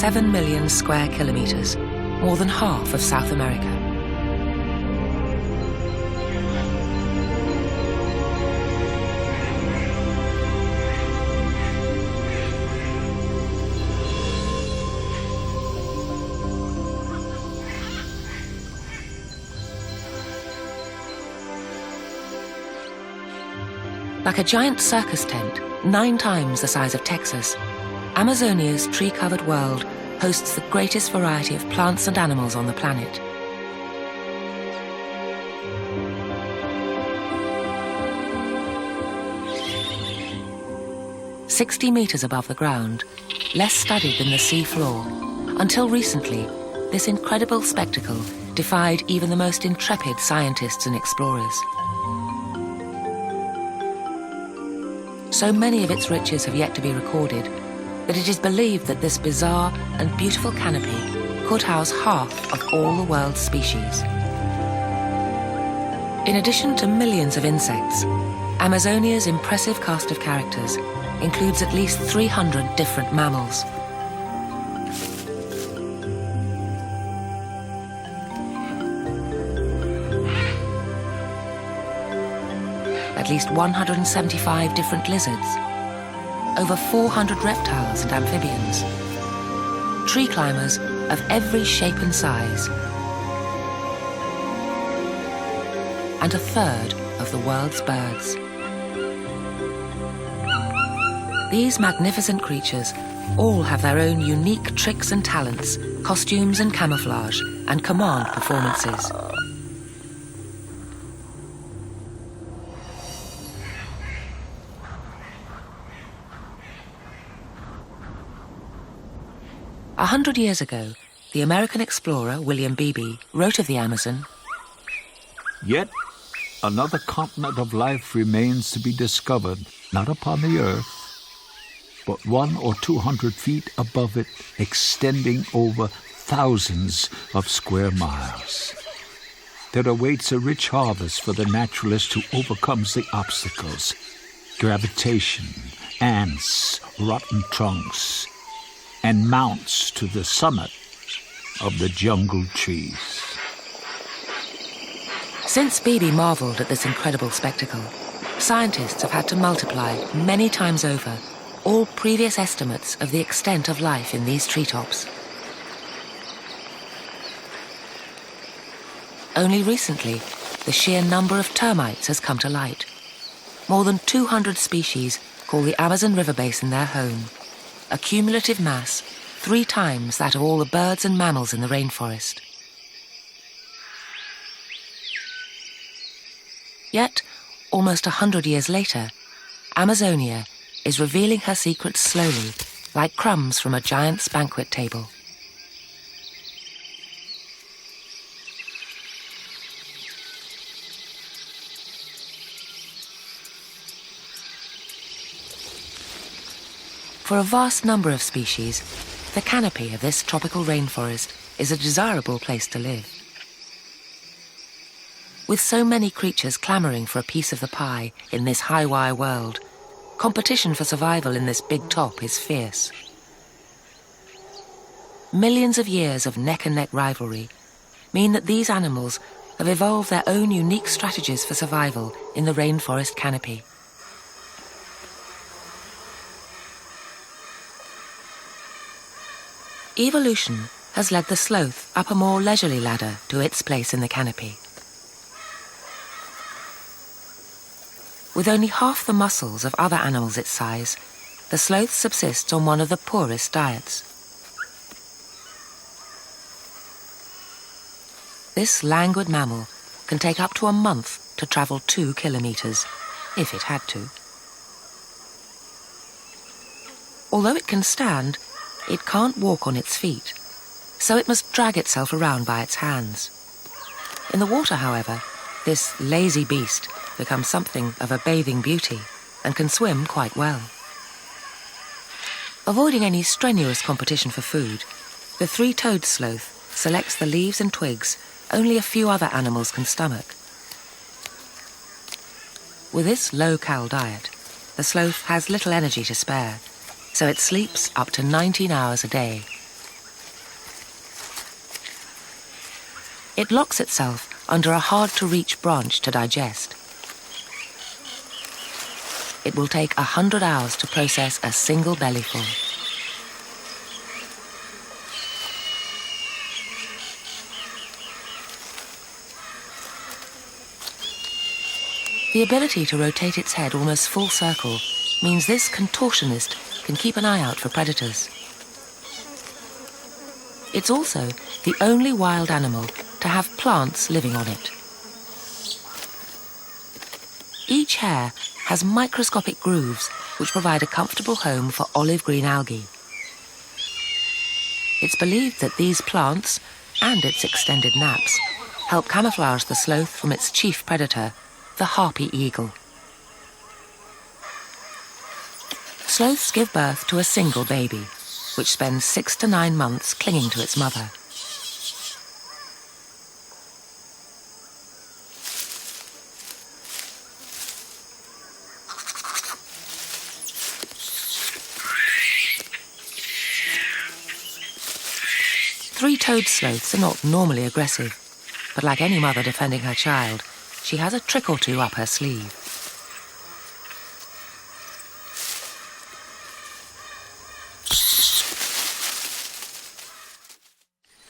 7 million square kilometers, more than half of South America. Like a giant circus tent, 9 times the size of Texas, Amazonia's tree-covered world hosts the greatest variety of plants and animals on the planet. "60 meters above the ground, less studied than the sea floor, until recently, this incredible spectacle defied even the most intrepid scientists and explorers. So many of its riches have yet to be recorded that it is believed that this bizarre and beautiful canopy could house half of all the world's species. In addition to millions of insects, Amazonia's impressive cast of characters includes at least 300 different mammals. At least 175 different lizards, over 400 reptiles and amphibians, tree climbers of every shape and size, and a third of the world's birds. These magnificent creatures all have their own unique tricks and talents, costumes and camouflage, and command performances. 100 years ago, the American explorer William Beebe wrote of the Amazon, "Yet another continent of life remains to be discovered, not upon the earth, but 100 or 200 feet above it, extending over thousands of square miles. There awaits a rich harvest for the naturalist who overcomes the obstacles, gravitation, ants, rotten trunks, and mounts to the summit of the jungle trees." Since Beebe marveled at this incredible spectacle, scientists have had to multiply many times over all previous estimates of the extent of life in these treetops. Only recently, the sheer number of termites has come to light. More than 200 species call the Amazon River basin their home, a cumulative mass 3 times that of all the birds and mammals in the rainforest. Yet, almost 100 years later, Amazonia is revealing her secrets slowly, like crumbs from a giant's banquet table. For a vast number of species, the canopy of this tropical rainforest is a desirable place to live. With so many creatures clamoring for a piece of the pie in this high-wire world, competition for survival in this big top is fierce. Millions of years of neck-and-neck rivalry mean that these animals have evolved their own unique strategies for survival in the rainforest canopy. Evolution has led the sloth up a more leisurely ladder to its place in the canopy. With only half the muscles of other animals its size, the sloth subsists on one of the poorest diets. This languid mammal can take up to a month to travel 2 kilometers, if it had to. Although it can stand, it can't walk on its feet, so it must drag itself around by its hands. In the water, however, this lazy beast becomes something of a bathing beauty and can swim quite well. Avoiding any strenuous competition for food, the 3-toed sloth selects the leaves and twigs only a few other animals can stomach. With this low-cal diet, the sloth has little energy to spare, so it sleeps up to 19 hours a day, It locks itself under a hard-to-reach branch to digest. It will take 100 hours to process a single bellyful. The ability to rotate its head almost full circle means this contortionist can keep an eye out for predators. It's also the only wild animal to have plants living on it. Each hair has microscopic grooves which provide a comfortable home for olive green algae. It's believed that these plants, and its extended naps, help camouflage the sloth from its chief predator, the harpy eagle. Sloths give birth to a single baby, which spends 6 to 9 months clinging to its mother. Three-toed sloths are not normally aggressive, but like any mother defending her child, she has a trick or two up her sleeve.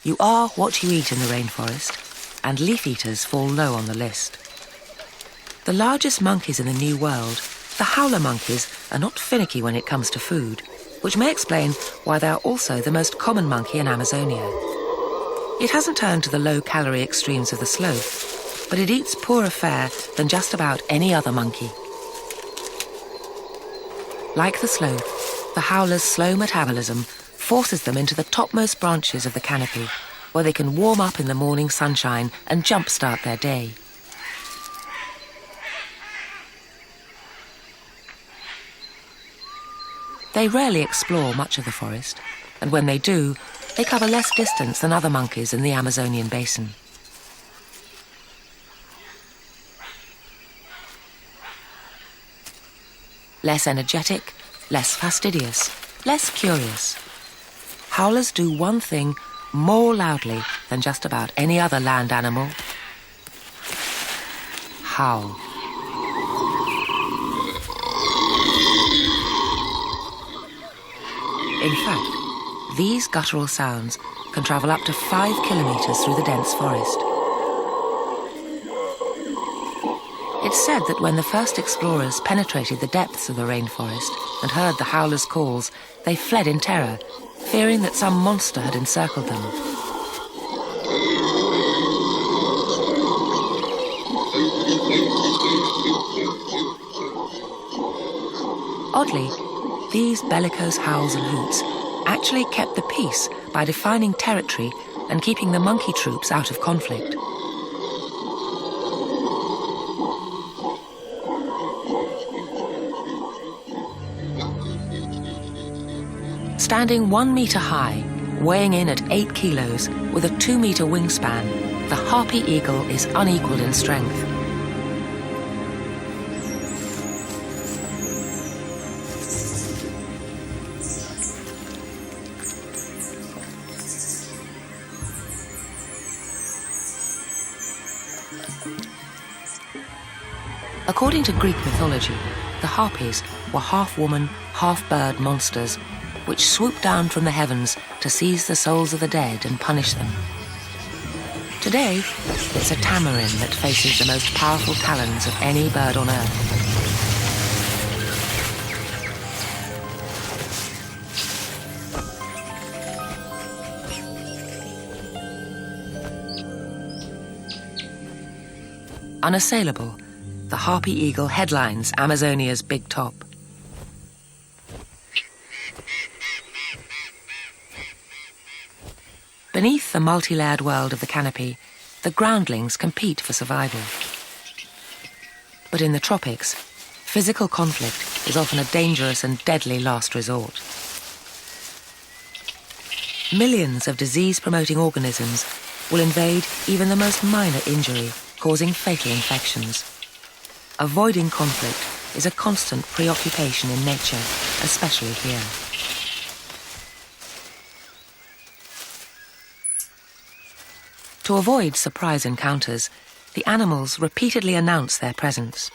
You are what you eat in the rainforest, and leaf eaters fall low on the list. The largest monkeys in the New World, the howler monkeys, are not finicky when it comes to food, which may explain why they are also the most common monkey in Amazonia. It hasn't turned to the low-calorie extremes of the sloth, but it eats poorer fare than just about any other monkey. Like the sloth, the howler's slow metabolism forces them into the topmost branches of the canopy, where they can warm up in the morning sunshine and jumpstart their day. They rarely explore much of the forest, and when they do, they cover less distance than other monkeys in the Amazonian basin. Less energetic, less fastidious, less curious. Howlers do one thing more loudly than just about any other land animal: howl. In fact, these guttural sounds can travel up to 5 kilometers through the dense forest. It's said that when the first explorers penetrated the depths of the rainforest and heard the howlers' calls, they fled in terror, fearing that some monster had encircled them. Oddly, these bellicose howls and hoots actually kept the peace by defining territory and keeping the monkey troops out of conflict. Standing 1 meter high, weighing in at 8 kilos, with a 2-meter wingspan, the harpy eagle is unequaled in strength. According to Greek mythology, the harpies were half-woman, half-bird monsters which swooped down from the heavens to seize the souls of the dead and punish them. Today, it's a tamarin that faces the most powerful talons of any bird on Earth. Unassailable, the harpy eagle headlines Amazonia's big top. Beneath the multi-layered world of the canopy, the groundlings compete for survival. But in the tropics, physical conflict is often a dangerous and deadly last resort. Millions of disease-promoting organisms will invade even the most minor injury, causing fatal infections. Avoiding conflict is a constant preoccupation in nature, especially here. To avoid surprise encounters, the animals repeatedly announce their presence.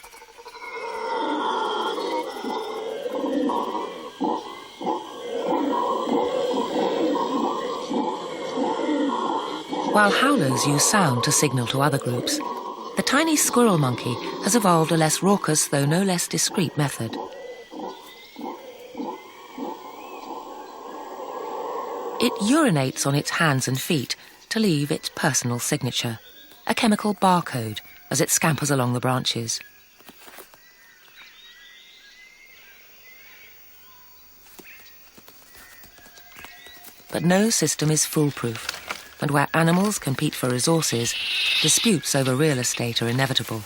While howlers use sound to signal to other groups, the tiny squirrel monkey has evolved a less raucous, though no less discreet method. It urinates on its hands and feet to leave its personal signature, a chemical barcode, as it scampers along the branches. But no system is foolproof, and where animals compete for resources, disputes over real estate are inevitable.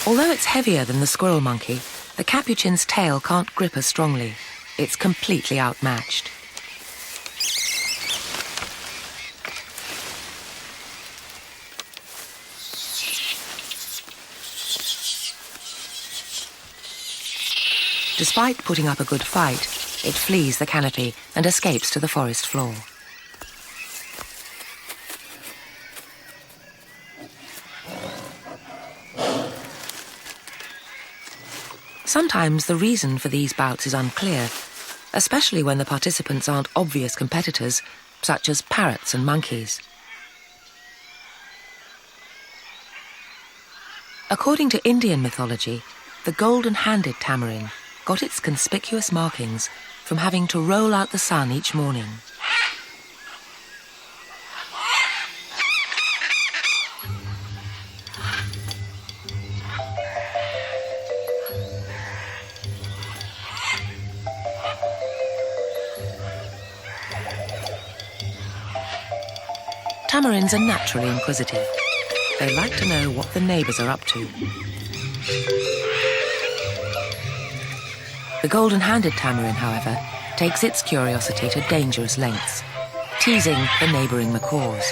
Although it's heavier than the squirrel monkey, the capuchin's tail can't grip as strongly. It's completely outmatched. Despite putting up a good fight, it flees the canopy and escapes to the forest floor. Sometimes the reason for these bouts is unclear, especially when the participants aren't obvious competitors, such as parrots and monkeys. According to Indian mythology, the golden-handed tamarin got its conspicuous markings from having to roll out the sun each morning. Tamarins are naturally inquisitive. They like to know what the neighbours are up to. The golden-handed tamarin, however, takes its curiosity to dangerous lengths, teasing the neighbouring macaws.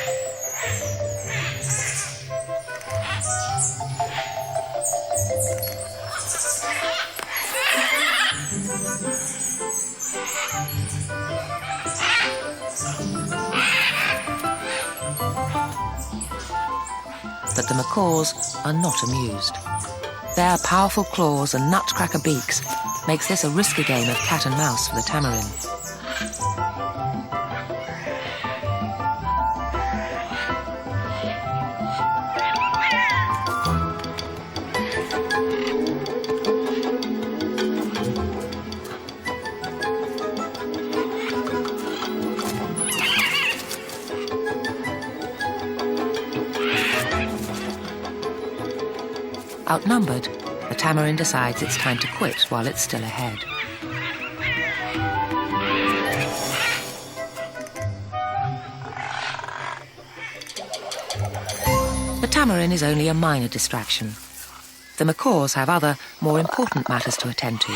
But the macaws are not amused. Their powerful claws and nutcracker beaks makes this a risky game of cat and mouse for the tamarin. Outnumbered, the tamarin decides it's time to quit while it's still ahead. The tamarin is only a minor distraction. The macaws have other, more important matters to attend to.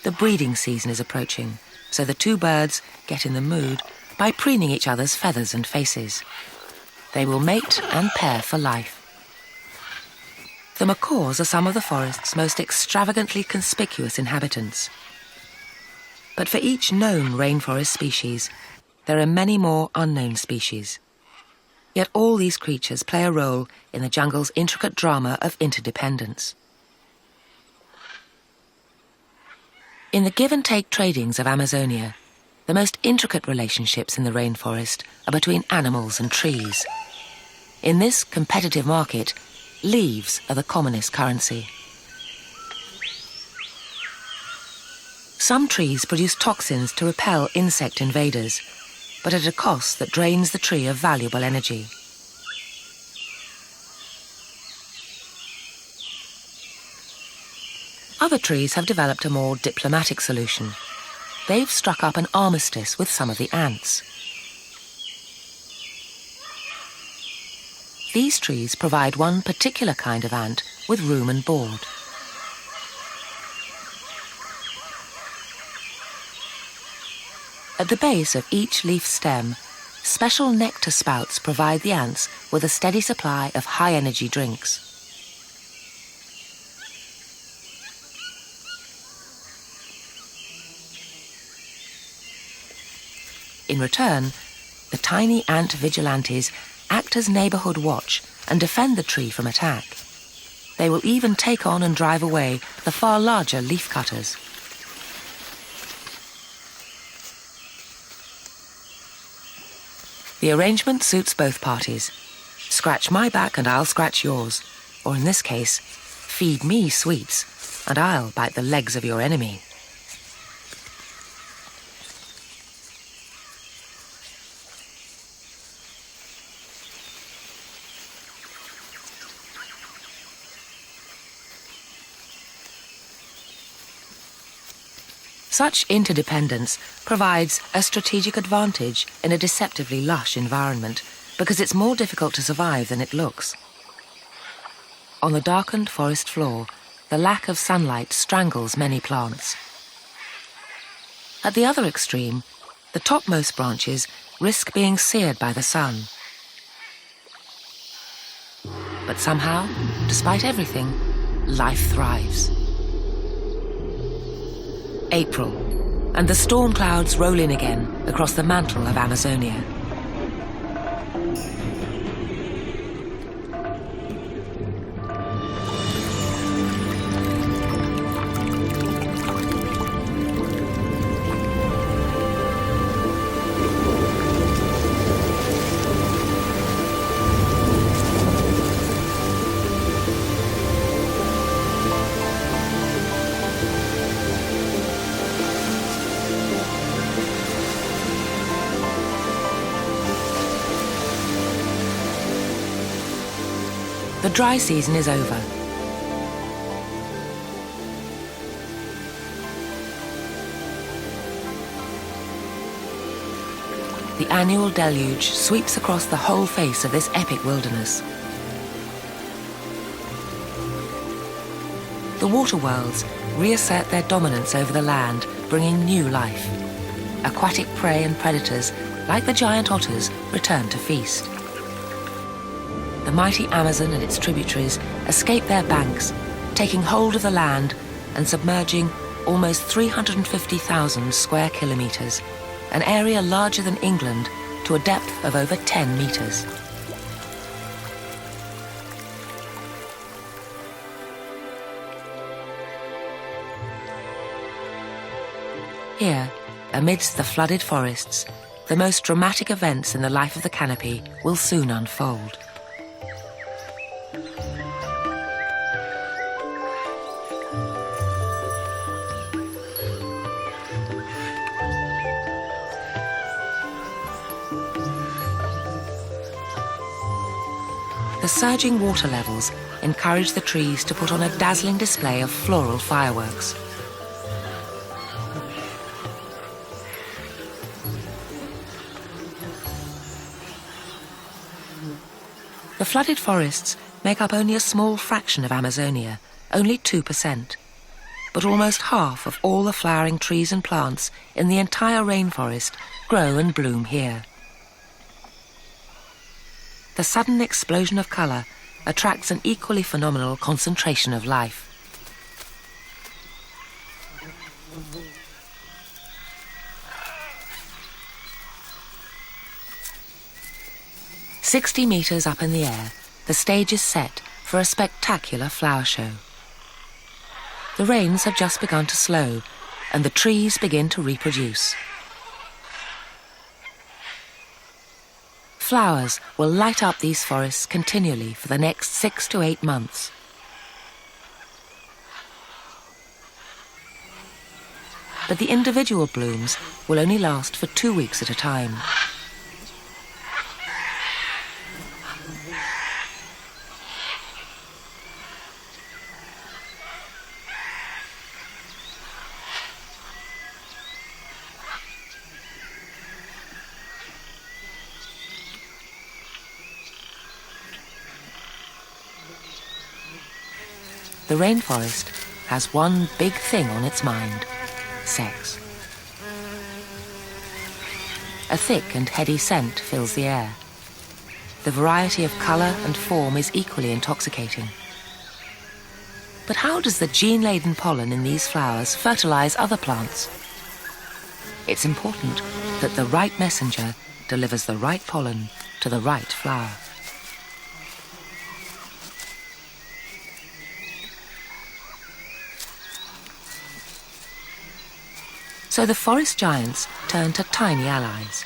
The breeding season is approaching, so the two birds get in the mood by preening each other's feathers and faces. They will mate and pair for life. The macaws are some of the forest's most extravagantly conspicuous inhabitants. But for each known rainforest species, there are many more unknown species. Yet all these creatures play a role in the jungle's intricate drama of interdependence. In the give-and-take tradings of Amazonia, the most intricate relationships in the rainforest are between animals and trees. In this competitive market, leaves are the commonest currency. Some trees produce toxins to repel insect invaders, but at a cost that drains the tree of valuable energy. Other trees have developed a more diplomatic solution. They've struck up an armistice with some of the ants. These trees provide one particular kind of ant with room and board. At the base of each leaf stem, special nectar spouts provide the ants with a steady supply of high-energy drinks. In return, the tiny ant vigilantes act as neighborhood watch and defend the tree from attack. They will even take on and drive away the far larger leaf cutters. The arrangement suits both parties. Scratch my back and I'll scratch yours. Or in this case, feed me sweets and I'll bite the legs of your enemy. Such interdependence provides a strategic advantage in a deceptively lush environment because it's more difficult to survive than it looks. On the darkened forest floor, the lack of sunlight strangles many plants. At the other extreme, the topmost branches risk being seared by the sun. But somehow, despite everything, life thrives. April, and the storm clouds roll in again across the mantle of Amazonia. The dry season is over. The annual deluge sweeps across the whole face of this epic wilderness. The water worlds reassert their dominance over the land, bringing new life. Aquatic prey and predators, like the giant otters, return to feast. The mighty Amazon and its tributaries escape their banks, taking hold of the land and submerging almost 350,000 square kilometers, an area larger than England, to a depth of over 10 meters. Here, amidst the flooded forests, the most dramatic events in the life of the canopy will soon unfold. The surging water levels encourage the trees to put on a dazzling display of floral fireworks. The flooded forests make up only a small fraction of Amazonia, only 2%, but almost half of all the flowering trees and plants in the entire rainforest grow and bloom here. The sudden explosion of colour attracts an equally phenomenal concentration of life. "60 meters up in the air, the stage is set for a spectacular flower show. The rains have just begun to slow, and the trees begin to reproduce. Flowers will light up these forests continually for the next 6 to 8 months. But the individual blooms will only last for 2 weeks at a time. The rainforest has one big thing on its mind: sex. A thick and heady scent fills the air. The variety of colour and form is equally intoxicating. But how does the gene-laden pollen in these flowers fertilise other plants? It's important that the right messenger delivers the right pollen to the right flower. So the forest giants turn to tiny allies.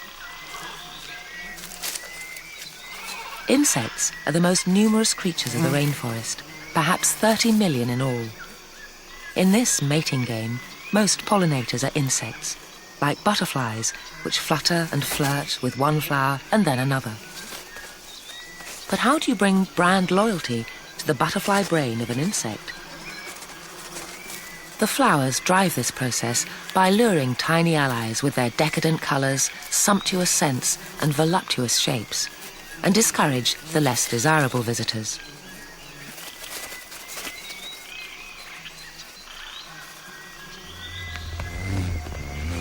Insects are the most numerous creatures of the rainforest, perhaps 30 million in all. In this mating game, most pollinators are insects, like butterflies, which flutter and flirt with one flower and then another. But how do you bring brand loyalty to the butterfly brain of an insect? The flowers drive this process by luring tiny allies with their decadent colours, sumptuous scents and voluptuous shapes, and discourage the less desirable visitors.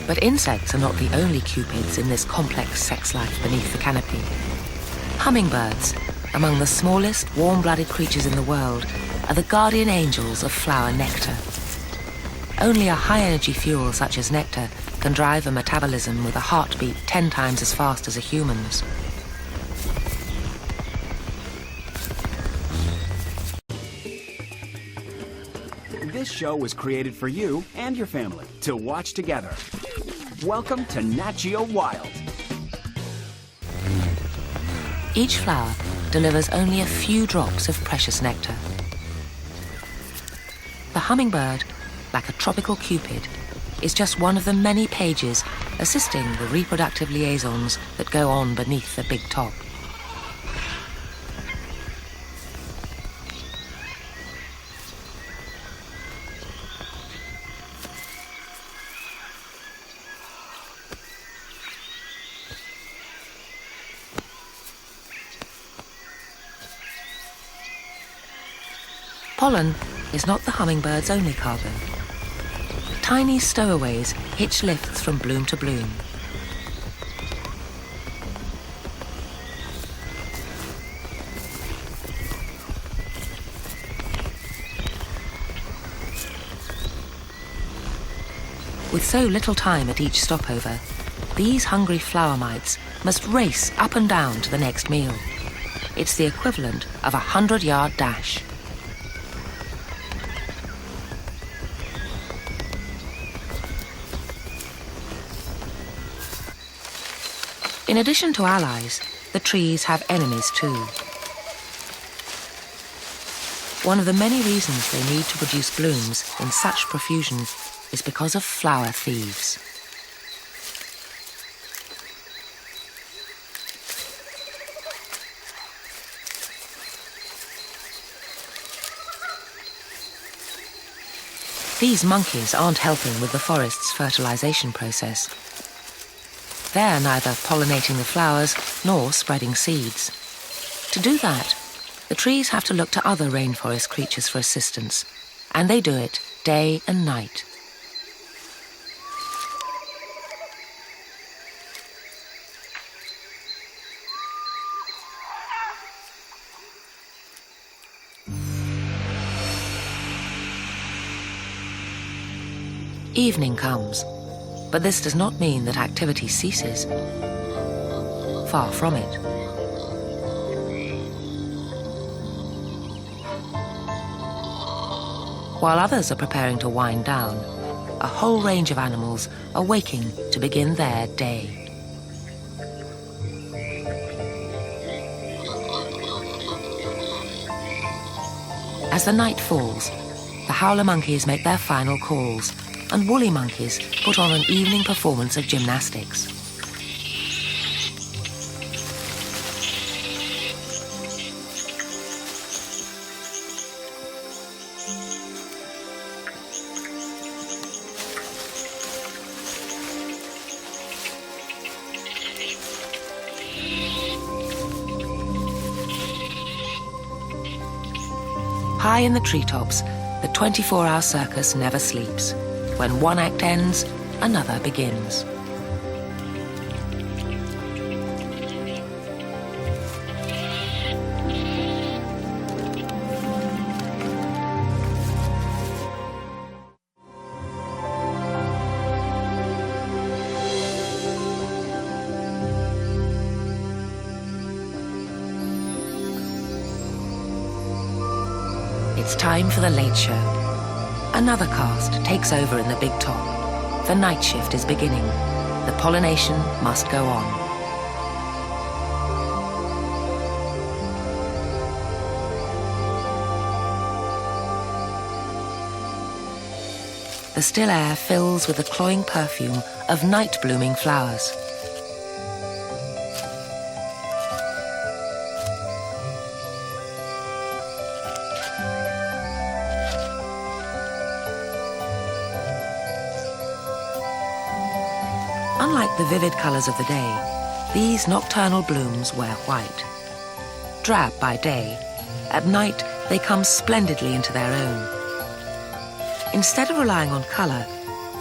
But insects are not the only cupids in this complex sex life beneath the canopy. Hummingbirds, among the smallest warm-blooded creatures in the world, are the guardian angels of flower nectar. Only a high-energy fuel such as nectar can drive a metabolism with a heartbeat 10 times as fast as a human's. This show was created for you and your family to watch together. Welcome to Nat Geo Wild. Each flower delivers only a few drops of precious nectar. The hummingbird, like a tropical cupid, is just one of the many pages assisting the reproductive liaisons that go on beneath the big top. Pollen is not the hummingbird's only cargo. Tiny stowaways hitch lifts from bloom to bloom. With so little time at each stopover, these hungry flower mites must race up and down to the next meal. It's the equivalent of a 100-yard dash. In addition to allies, the trees have enemies too. One of the many reasons they need to produce blooms in such profusion is because of flower thieves. These monkeys aren't helping with the forest's fertilization process. They're neither pollinating the flowers nor spreading seeds. To do that, the trees have to look to other rainforest creatures for assistance, and they do it day and night. Evening comes, but this does not mean that activity ceases. Far from it. While others are preparing to wind down, a whole range of animals are waking to begin their day. As the night falls, the howler monkeys make their final calls, and woolly monkeys put on an evening performance of gymnastics. High in the treetops, the 24-hour circus never sleeps. When one act ends, another begins. It's time for the late show. Another caste takes over in the big top. The night shift is beginning. The pollination must go on. The still air fills with the cloying perfume of night-blooming flowers. Unlike the vivid colours of the day, these nocturnal blooms wear white. Drab by day, at night they come splendidly into their own. Instead of relying on colour,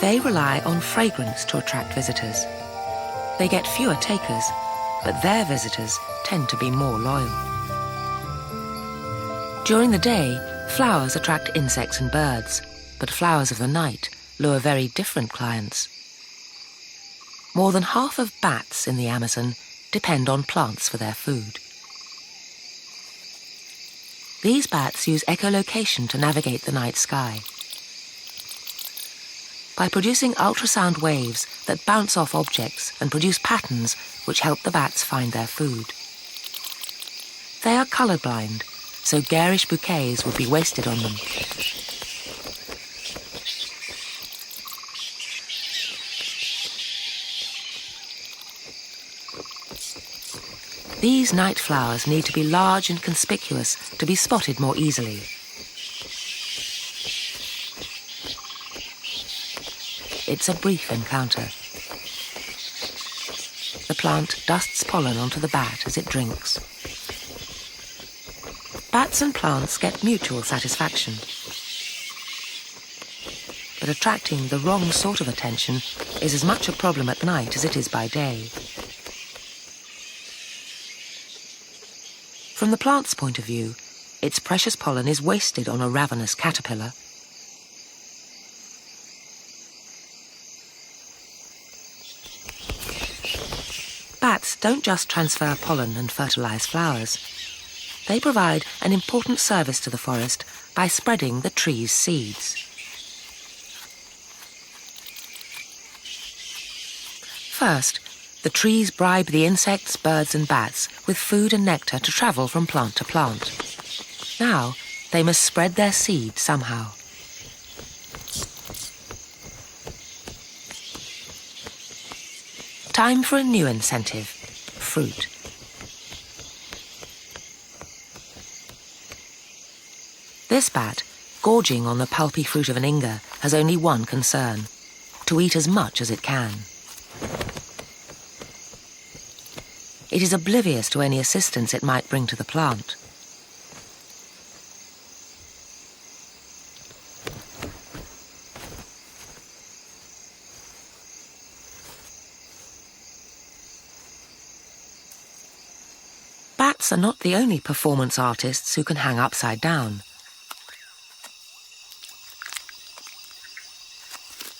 they rely on fragrance to attract visitors. They get fewer takers, but their visitors tend to be more loyal. During the day, flowers attract insects and birds, but flowers of the night lure very different clients. More than half of bats in the Amazon depend on plants for their food. These bats use echolocation to navigate the night sky. By producing ultrasound waves that bounce off objects and produce patterns which help the bats find their food. They are colourblind, so garish bouquets would be wasted on them. These night flowers need to be large and conspicuous to be spotted more easily. It's a brief encounter. The plant dusts pollen onto the bat as it drinks. Bats and plants get mutual satisfaction. But attracting the wrong sort of attention is as much a problem at night as it is by day. From the plant's point of view, its precious pollen is wasted on a ravenous caterpillar. Bats don't just transfer pollen and fertilize flowers. They provide an important service to the forest by spreading the tree's seeds. First, the trees bribe the insects, birds and bats with food and nectar to travel from plant to plant. Now, they must spread their seed somehow. Time for a new incentive, fruit. This bat, gorging on the pulpy fruit of an inga, has only one concern: to eat as much as it can. It is oblivious to any assistance it might bring to the plant. Bats are not the only performance artists who can hang upside down.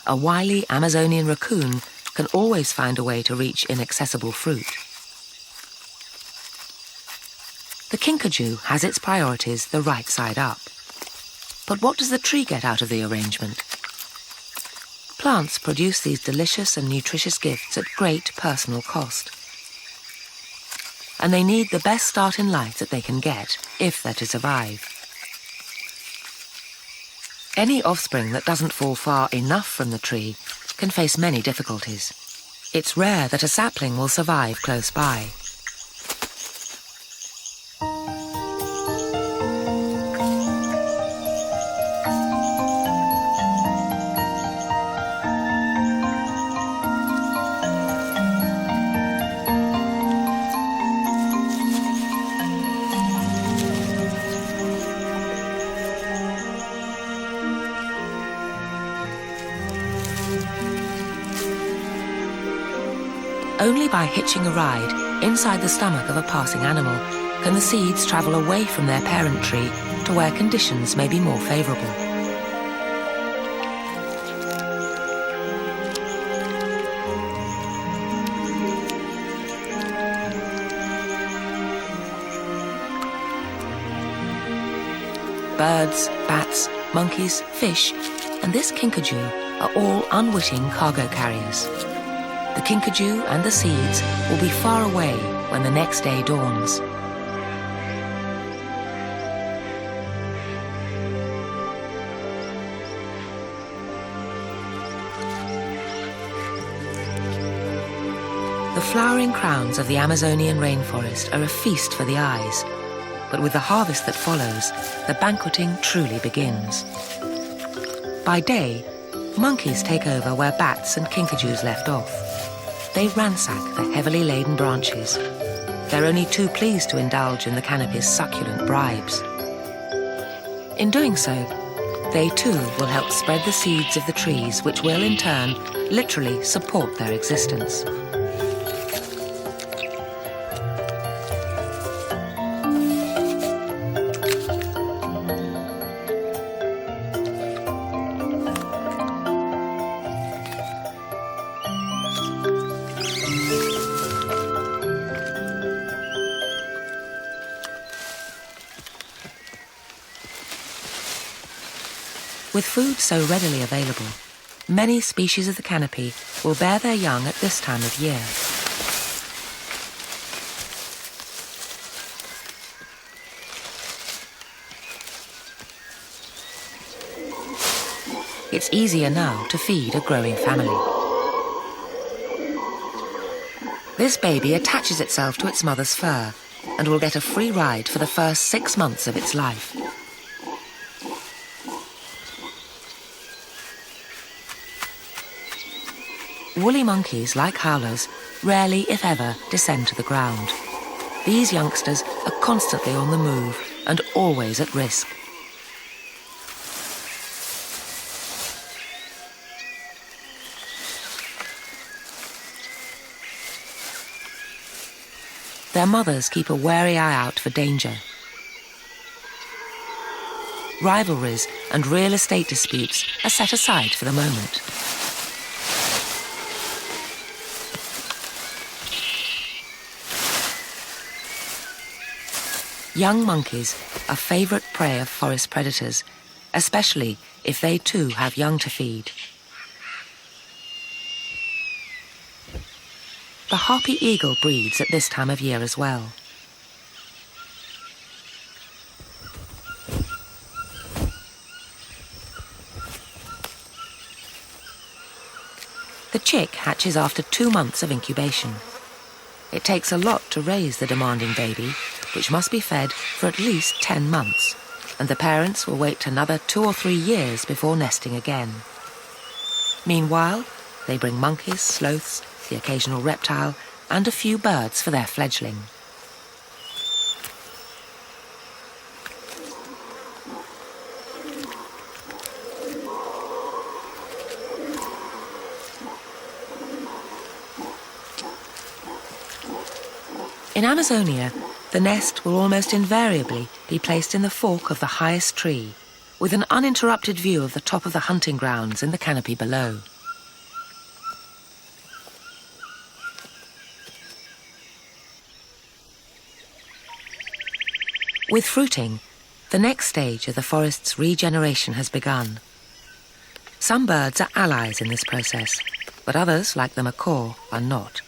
A wily Amazonian raccoon can always find a way to reach inaccessible fruit. The kinkajou has its priorities the right side up. But what does the tree get out of the arrangement? Plants produce these delicious and nutritious gifts at great personal cost. And they need the best start in life that they can get, if they're to survive. Any offspring that doesn't fall far enough from the tree can face many difficulties. It's rare that a sapling will survive close by. Only by hitching a ride inside the stomach of a passing animal can the seeds travel away from their parent tree to where conditions may be more favourable. birds, bats, monkeys, fish, and this kinkajou are all unwitting cargo carriers. The kinkajou and the seeds will be far away when the next day dawns. The flowering crowns of the Amazonian rainforest are a feast for the eyes, but with the harvest that follows, the banqueting truly begins. By day, monkeys take over where bats and kinkajous left off. They ransack the heavily laden branches. They're only too pleased to indulge in the canopy's succulent bribes. In doing so, they too will help spread the seeds of the trees, which will in turn literally support their existence. With food so readily available, many species of the canopy will bear their young at this time of year. It's easier now to feed a growing family. This baby attaches itself to its mother's fur and will get a free ride for the first 6 months of its life. Woolly monkeys, like howlers, rarely, if ever, descend to the ground. These youngsters are constantly on the move and always at risk. Their mothers keep a wary eye out for danger. Rivalries and real estate disputes are set aside for the moment. Young monkeys are favourite prey of forest predators, especially if they too have young to feed. The harpy eagle breeds at this time of year as well. The chick hatches after 2 months of incubation. It takes a lot to raise the demanding baby, which must be fed for at least 10 months, and the parents will wait another 2 or 3 years before nesting again. Meanwhile, they bring monkeys, sloths, the occasional reptile, and a few birds for their fledgling. In Amazonia, the nest will almost invariably be placed in the fork of the highest tree, with an uninterrupted view of the top of the hunting grounds in the canopy below. With fruiting, the next stage of the forest's regeneration has begun. Some birds are allies in this process, but others, like the macaw, are not.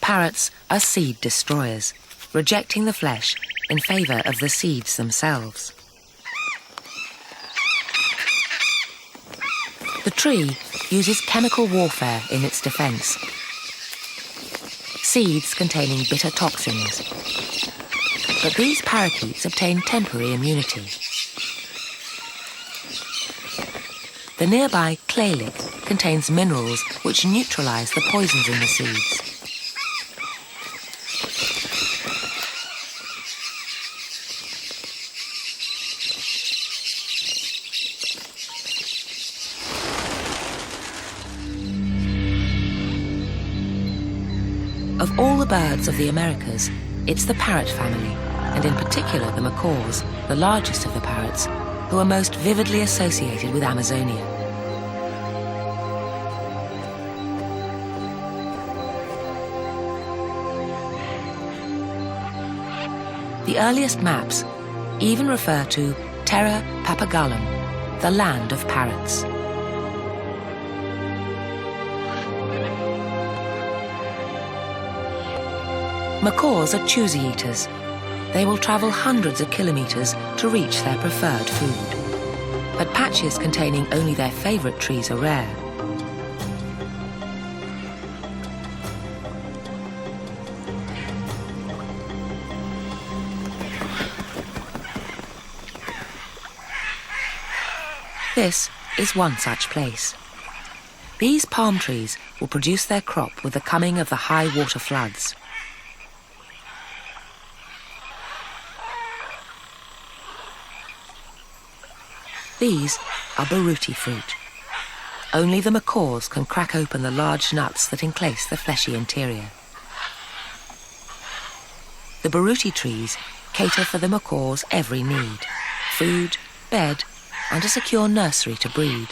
Parrots are seed destroyers, rejecting the flesh in favour of the seeds themselves. The tree uses chemical warfare in its defence. Seeds containing bitter toxins. But these parakeets obtain temporary immunity. The nearby clay lick contains minerals which neutralise the poisons in the seeds. Of all the birds of the Americas, it's the parrot family, and in particular the macaws, the largest of the parrots, who are most vividly associated with Amazonia. The earliest maps even refer to Terra Papagallum, the land of parrots. Macaws are choosy eaters. They will travel hundreds of kilometers to reach their preferred food. But patches containing only their favorite trees are rare. This is one such place. These palm trees will produce their crop with the coming of the high water floods. These are baruti fruit. Only the macaws can crack open the large nuts that enclose the fleshy interior. The baruti trees cater for the macaw's every need: food, bed, and a secure nursery to breed.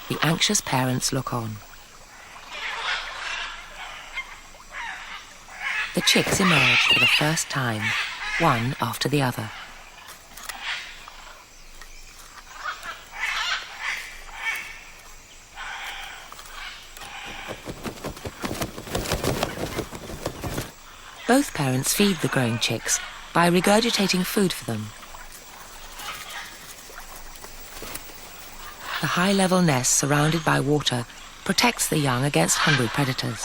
The anxious parents look on. The chicks emerge for the first time, one after the other. Both parents feed the growing chicks by regurgitating food for them. The high-level nest surrounded by water protects the young against hungry predators.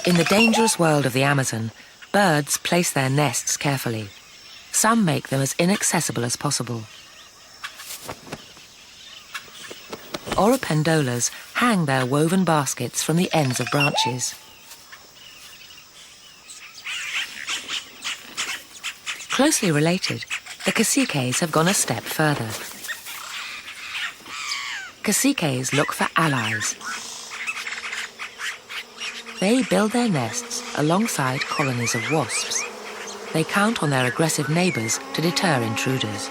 In the dangerous world of the Amazon, birds place their nests carefully. Some make them as inaccessible as possible. Oropendolas hang their woven baskets from the ends of branches. Closely related, the caciques have gone a step further. Caciques look for allies. They build their nests alongside colonies of wasps. They count on their aggressive neighbors to deter intruders.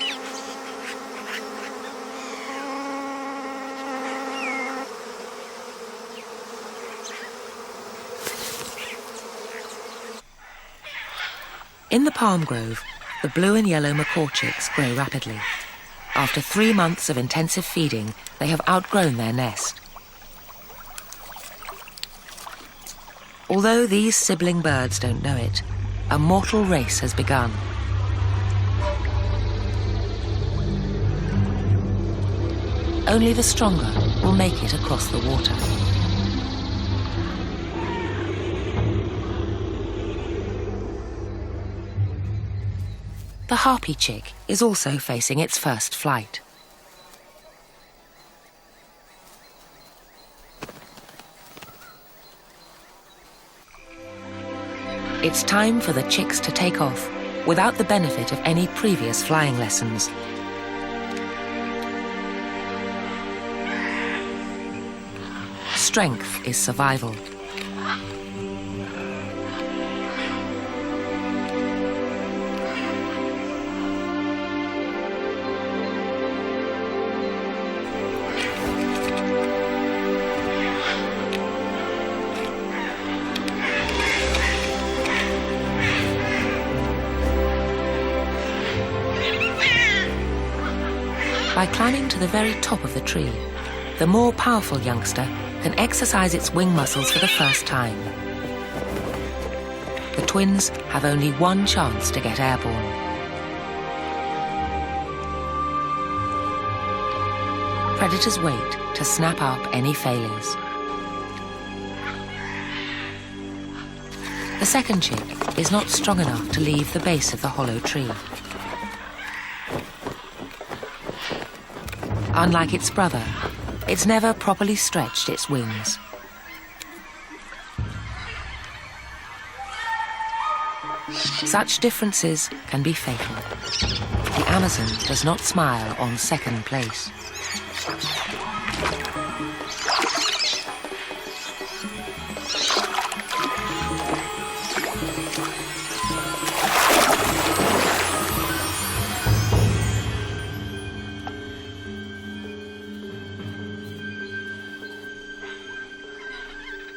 In the palm grove, the blue and yellow macaw chicks grow rapidly. After 3 months of intensive feeding, they have outgrown their nest. Although these sibling birds don't know it, a mortal race has begun. Only the stronger will make it across the water. The harpy chick is also facing its first flight. It's time for the chicks to take off without the benefit of any previous flying lessons. Strength is survival. By climbing to the very top of the tree, the more powerful youngster can exercise its wing muscles for the first time. The twins have only one chance to get airborne. Predators wait to snap up any failures. The second chick is not strong enough to leave the base of the hollow tree. Unlike its brother, it's never properly stretched its wings. Such differences can be fatal. The Amazon does not smile on second place.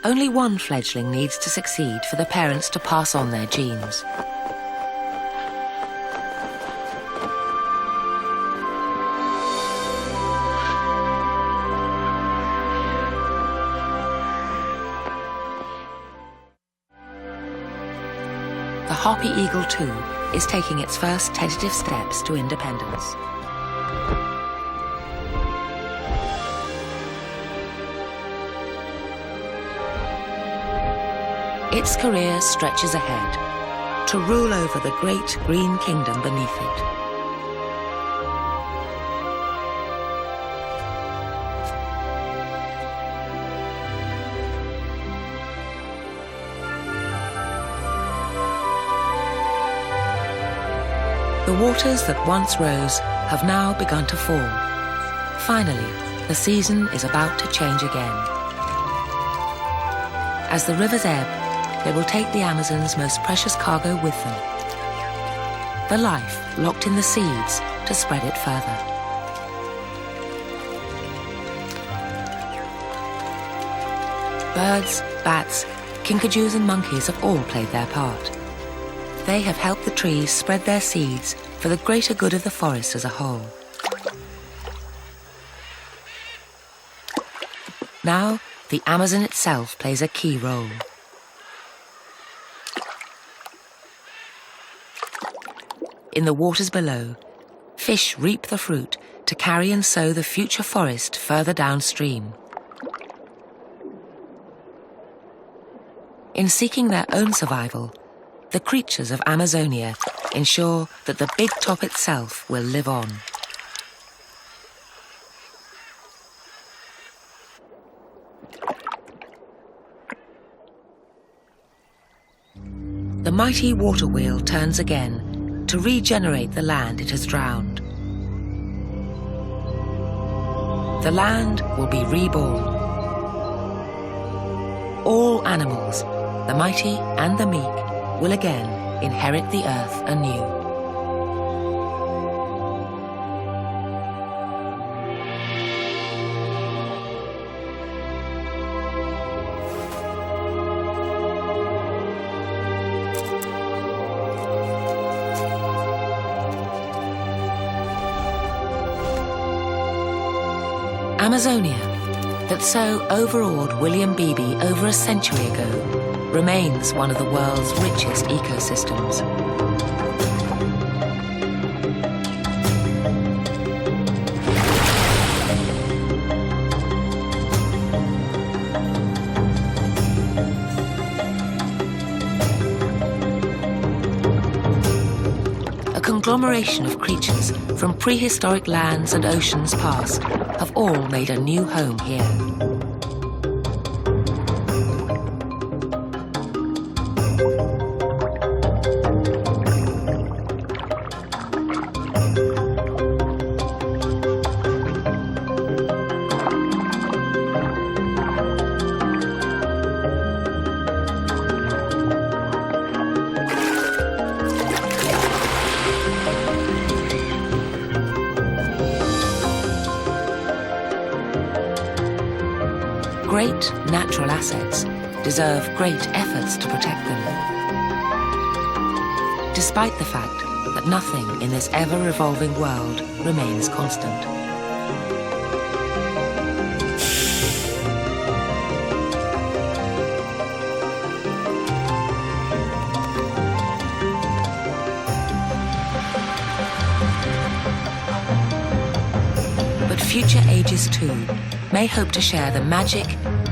Only one fledgling needs to succeed for the parents to pass on their genes. The harpy eagle, too, is taking its first tentative steps to independence. Its career stretches ahead, to rule over the great green kingdom beneath it. The waters that once rose have now begun to fall. Finally, the season is about to change again. As the rivers ebb, they will take the Amazon's most precious cargo with them. The life locked in the seeds to spread it further. Birds, bats, kinkajous and monkeys have all played their part. They have helped the trees spread their seeds for the greater good of the forest as a whole. Now, the Amazon itself plays a key role. In the waters below, fish reap the fruit to carry and sow the future forest further downstream. In seeking their own survival, the creatures of Amazonia ensure that the big top itself will live on. The mighty water wheel turns again to regenerate the land it has drowned. The land will be reborn. All animals, the mighty and the meek, will again inherit the earth anew. Amazonia, that so overawed William Beebe over a century ago, remains one of the world's richest ecosystems. A conglomeration of creatures from prehistoric lands and oceans past have all made a new home here. Great natural assets deserve great efforts to protect them, despite the fact that nothing in this ever-evolving world remains constant. But future ages too may hope to share the magic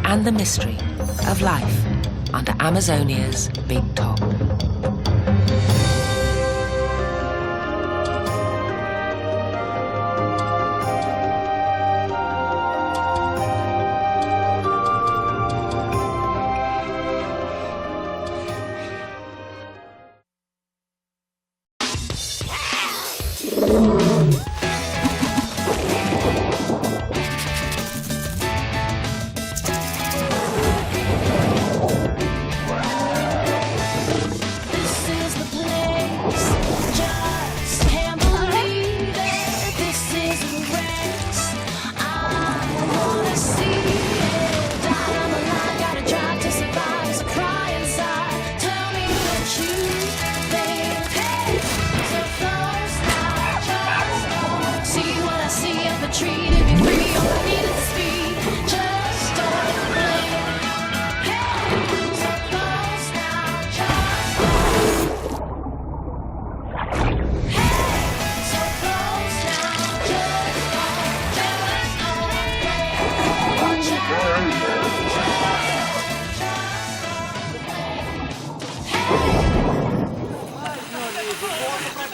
and the mystery of life under Amazonia's big top.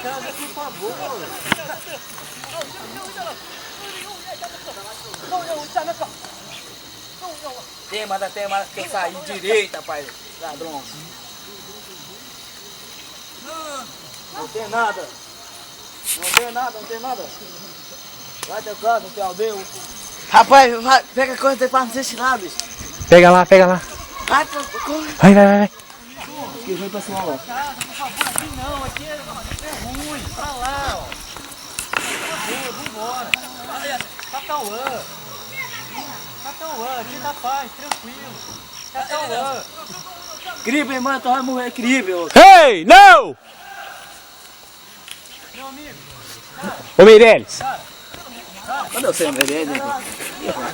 casa, por favor. Tem, mas quer sair direita, pai. Ladrão. Não tem nada. Não tem nada. Vai teu casa, não tem aldeio. Rapaz, vai, pega a coisa e passa desse lado, bicho. Pega lá. Vai, corre. Vai. Aqui, vem pra cima, ó. Cara, por favor, aqui não, aqui é ruim. Pra lá, ó. Vambora. Olha, Catauã, aqui tá paz, tranquilo. Catauã. Cribe, mano, tu vai morrer, cribe. Ei, não! Meu amigo. Ô Meirelles. Cadê o seu Meirelles?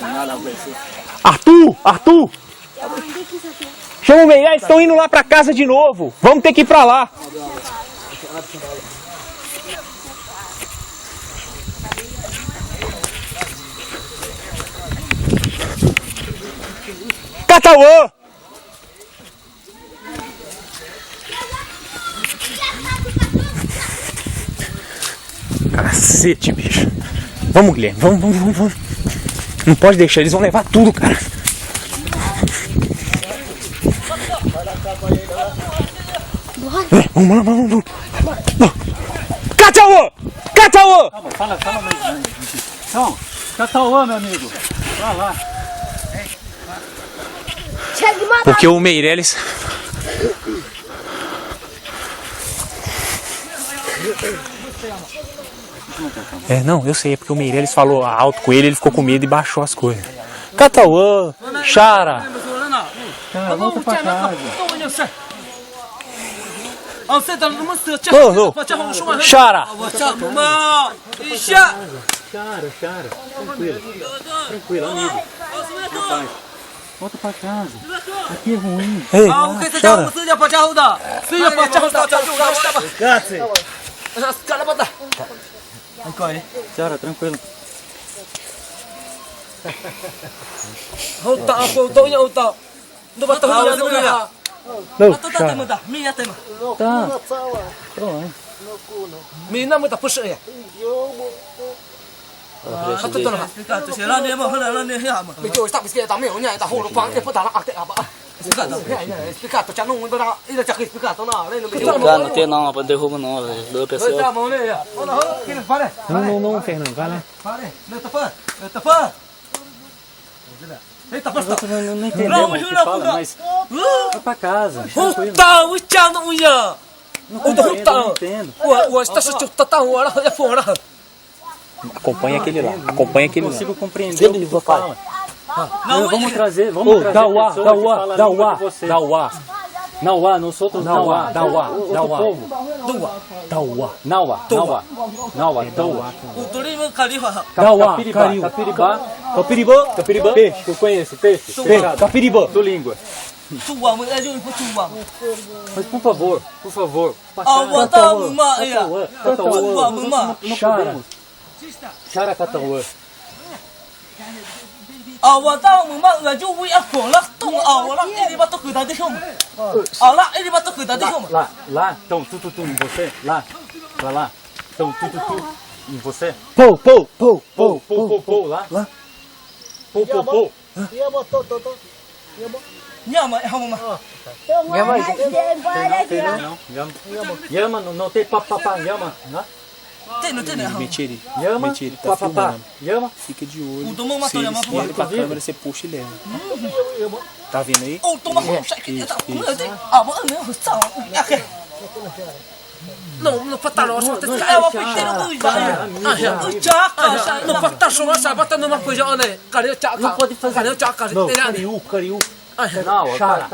Nada a ver. Arthur! Chama o Meirelles, estão indo lá pra casa de novo. Vamos ter que ir pra lá. Catauã! Cacete, bicho. Vamos, Guilherme. Vamos. Não pode deixar, eles vão levar tudo, cara. Vamos. Catauã! Fala mesmo. Então, Catauã, meu amigo. Vai lá. Porque o Meirelles... Não, eu sei, é porque o Meirelles falou alto com ele ficou com medo e baixou as coisas. Catauã, Xara. Cara, volta pra casa. Xara. Cara. Tranquilo, amigo. Rapaz, volta pra casa. Aqui é ruim. Ei, Xara, tranquilo. Não, Xara. Tá. Mina muita puxa aí. Não tem não, para derrubar não, velho. Duas pessoas. Não, Fernando, vai lá. Não entendeu o que fala, mas vai pra casa. Tranquilo. Não entendo. Acompanha aquele lá. Não consigo compreender o que tu fala. Vamos trazer Dá o ar. Nauá, nós outros Nauá. Capiribá. Peixe, eu conheço, peixe. Capiribá. Tu língua. Mas por favor. Xara Catauã. Lá, então, tu, em você, lá, pra lá, então, tu, em você, Pou, lá, pou, Yama, não tem papapá, Yama, né? Mentira, tá papapá, filmando. Yama, Fica de olho. Se ele olha pra câmera, você puxa e leva. Tá vendo aí? não pode fazer. Não, cariú. Não, Xara.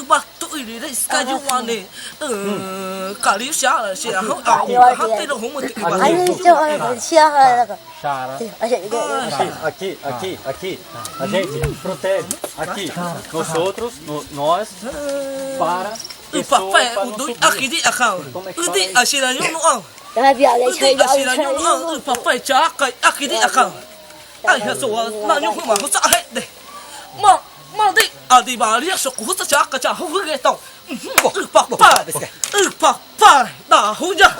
batu ini deh sekali wane. Kali siapa hong au hati lo hong mati. Aqui. A gente protege. Aqui. Nós, para. Papai, aqui di akau. Udi asiranyo no au. Udi asiranyo no au. Papai cakap aqui di akau. Ai hasoa nanyo hong mau sa het deh. Ma di adi bali sok husa cakap hu getong. Papai, dah hujan.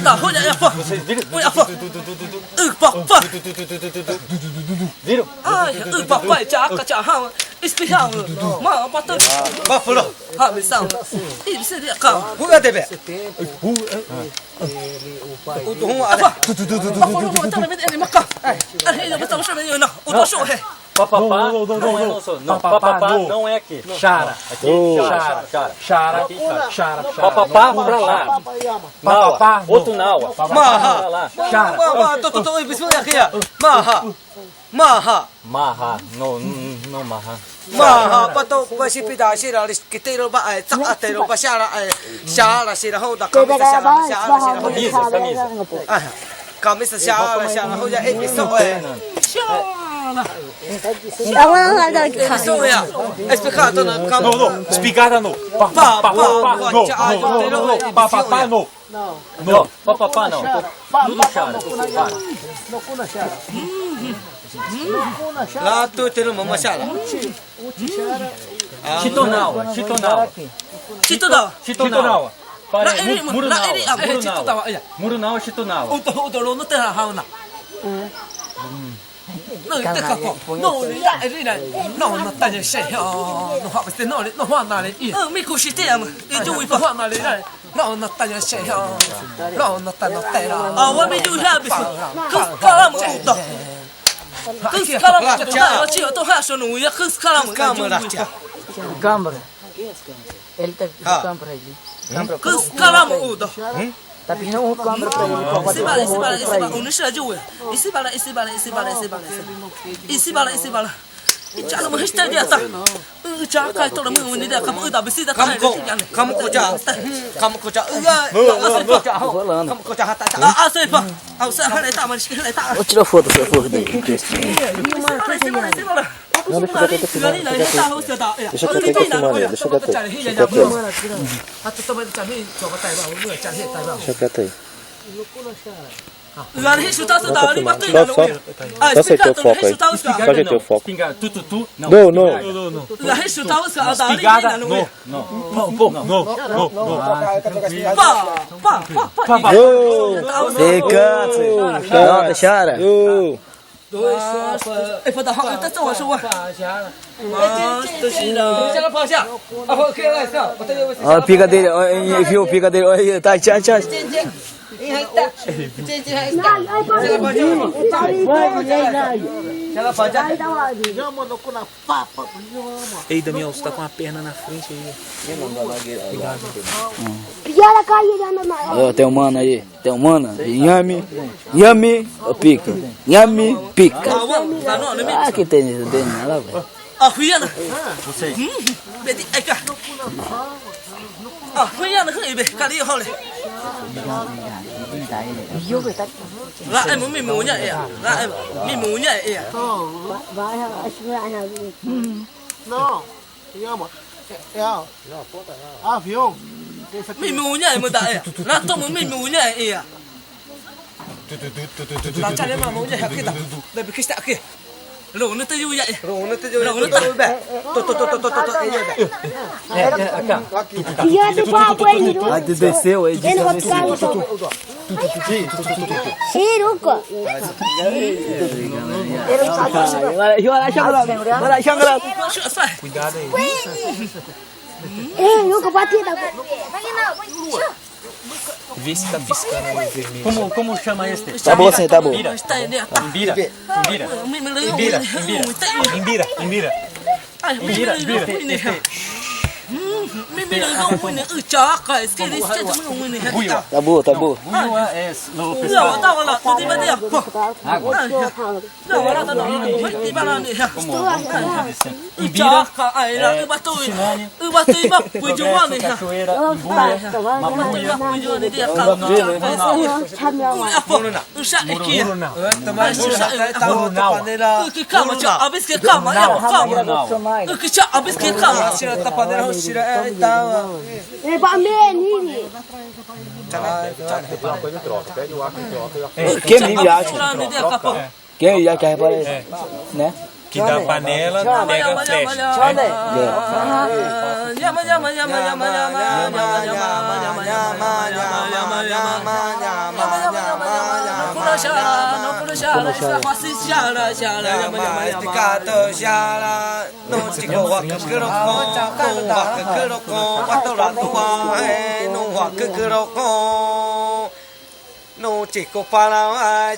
Dah hujan apa? Apa? Papai. Viram? Ai, papai cakap espirrão. Ma batu. Buffalo. Ha misal. Ini sedia kau. Buka tebe. Apa? Buffalo betul betul ini makan. Ini betul betul ini nak. Udah show he. Papapá não é aqui. Chara. Aqui, chara. Papapá pra lá. Naua. Outro naua. Maha. Chara. Tô bismillah aqui. Maha. Não marra. Maha, pato pasi pida sira kita lo ba ai tak ate lo ba sara sira ho da kamisa sira ho Camisa. kamisa sira ho ya eso Isso é. Explicado na cama. Não. Espigada no. Papapá não. Tudo chara. Lá tu tem uma machala. Chitonau. Murunau, chitonau. Udah lo teh hauna. No, no tanya saya. No hak mesti no hak nari. Mi kusitem. Itu ipa hak nari. No tanya saya. No tanya tera. Awak mi juga habis. Kalam udah. Kalam udah. Cik tu hak sunu ya kalam kamera. Gambar. Ele tá gambar aí. Kalam udah. Tapi não gambar para ele. Isi bala juga. Isi bala. Jangan menghista dia tak. Cakap itu orang menguni dia kamu udah besi dah kamu kocak. Kamu kocak hata. Asal apa? Asal hal itu mana sih hal itu. Vou tirar foto daí. Deixa quieto aí. Só acertou o foco aí. Só ajeitei o foco. Não. Espigada, não. Canta, chara. Olha a pica dele, viu a pica dele, olha, tá, tchau. Ei, Damião, você tá com a perna na frente aí. Tem um mano aí, Nhame, pica. Nhame, pica. Ah, que tem isso dele, nada, velho. Vocês. Lá em mình muốn nhảy à? Lá em mình muốn nhảy à? Não, avião. Mình muốn nhảy mà tại à? Lá tôi muốn nhảy à? Lá cha em mà muốn nhảy kia ta? Đây bị kia kia. Lỗ nó tới vui vậy. Lỗ nó tới bẻ. Ah, desceu aí, Cuidado aí. Nunca bati da. Vê se tá piscando aí vermelho. Como chama este? Tá bom assim, tá bom. Imbira. Mimi não mune chaca, esqueci que não mune. Tabu. Buiua é lobo pessoal. Não, tá lá, tudo vai dar. Não, lá tá não, vai para ali. Como tradição. Chaca, aí lá, eu bato iba, pujuane. Cachoeira, imbuia, mapuia. Pujuane dia kau. Usah aqui. Que cama, abis que cama, é uma cama. Que já abis que cama. Tá panela roxira é tal. Quem me viaja? Quem me viaja que repara, né? Que da panela pega flecha. No chico palawai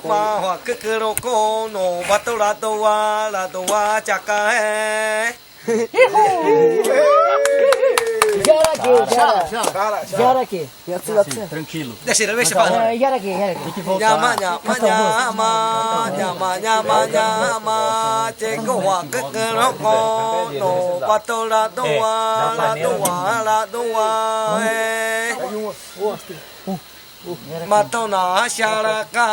ma hoa kukuroko no bato la doa chaka hai. Gera aqui. Tranquilo. Deixa para. Gera aqui. Nyama chico hoa kukuroko no bato la doa hai. Matona sharaka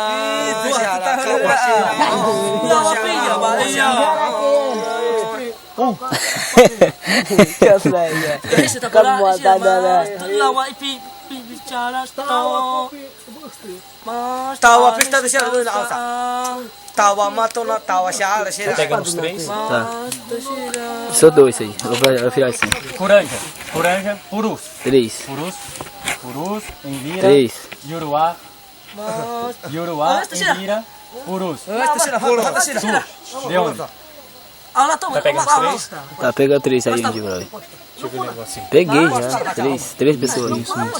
tawa pista de shara tawa matona tawa shara. Pega os três. Tá. Só dois aí. Vou virar assim. Coranja, purus. 3. Purus, envira. 3. Yuruá, envira, purus. De onde? Vai pegar os três? Tá, pega 3 aí, onde vai. Deixa eu ver o negocinho. Peguei já. 3 pessoas. Isso mesmo.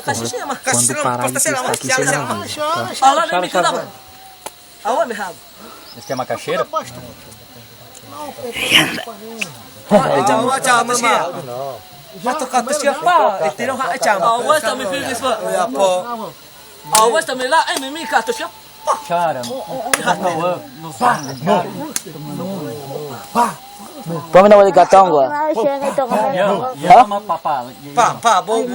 Quando parar de pescar aqui, você não avisa. Esse aqui é macaxeira? Cara, Vamos dar uma de gatão agora. Yama papá. Pa, bom.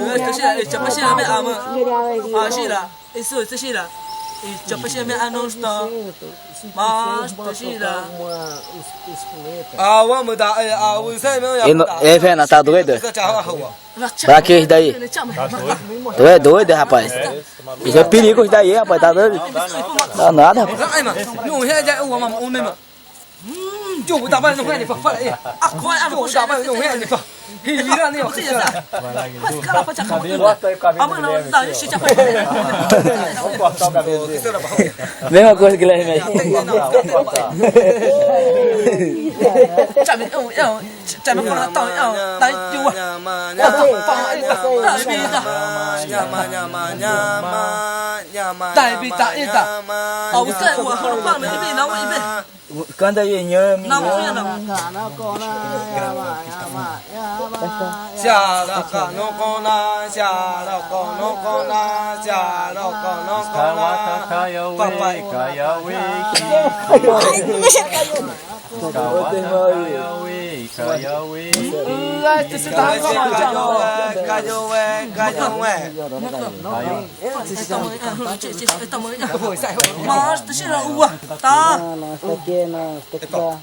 É, Fena, tá doido? Pra que isso daí? Tu é doido, rapaz? Isso é perigo isso daí, rapaz, tá doido? Dá nada, rapaz. Chủ ta bao nhiêu người phải phải chủ ta bao nhiêu người phải hi ra nhiều cái gì à Mesma coisa que ele aí. Canta aí, nhớ mình. Xà là cả nó con na, xà là cả nó con na, xà là cả nó con na. Papai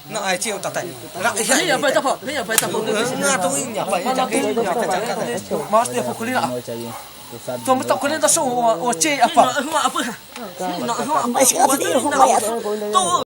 nó ai chịu tập tay. Tôi mới tập cái đó số 我借 apa?